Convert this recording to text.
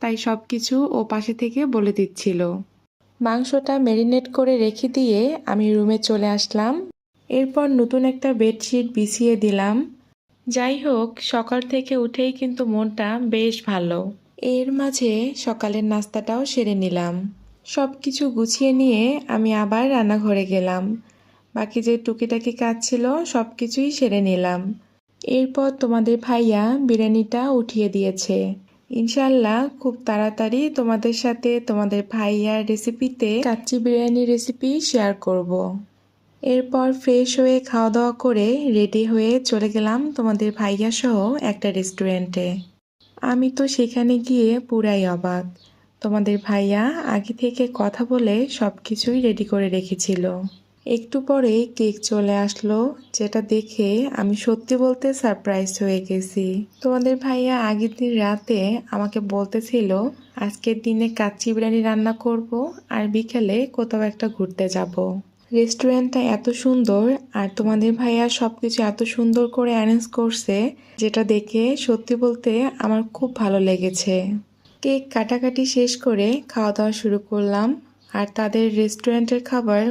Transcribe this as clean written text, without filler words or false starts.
তাই সব কিছু ও পাশে থেকে বলে দিচ্ছিল। মাংসটা ম্যারিনেট করে রেখে দিয়ে আমি রুমে চলে আসলাম। এরপর নতুন একটা বেডশিট বিছিয়ে দিলাম। যাই হোক, সকাল থেকে উঠেই কিন্তু মনটা বেশ ভালো। এর মাঝে সকালের নাস্তাটাও সেরে নিলাম। সব কিছু গুছিয়ে নিয়ে আমি আবার রান্নাঘরে গেলাম। বাকি যে টুকিটাকি কাজ ছিল সব কিছুই সেরে নিলাম। এরপর তোমাদের ভাইয়া বিরিয়ানিটা উঠিয়ে দিয়েছে। ইনশাল্লাহ খুব তাড়াতাড়ি তোমাদের সাথে তোমাদের ভাইয়ার রেসিপিতে কাচ্চি বিরিয়ানির রেসিপি শেয়ার করব। এরপর ফ্রেশ হয়ে খাওয়া দাওয়া করে রেডি হয়ে চলে গেলাম তোমাদের ভাইয়া সহ একটা রেস্টুরেন্টে। আমি তো সেখানে গিয়ে পুরাই অবাক। তোমাদের ভাইয়া আগে থেকে কথা বলে সব কিছুই রেডি করে রেখেছিল। একটু পরেই কেক চলে আসলো, যেটা দেখে আমি সত্যি বলতে সারপ্রাইজ হয়ে গেছি। তোমাদের ভাইয়া আগের দিন রাতে আমাকে বলতেছিল আজকের দিনে কাচ্চি বিরিয়ানি রান্না করব আর বিকেলে কোথাও একটা ঘুরতে যাব। রেস্টুরেন্টটা এত সুন্দর আর তোমাদের ভাইয়া সবকিছু এত সুন্দর করে অ্যারেঞ্জ করছে, যেটা দেখে সত্যি বলতে আমার খুব ভালো লেগেছে। কেক কাটাকাটি শেষ করে খাওয়া দাওয়া শুরু করলাম। আর তাদের রেস্টুরেন্টের খাবার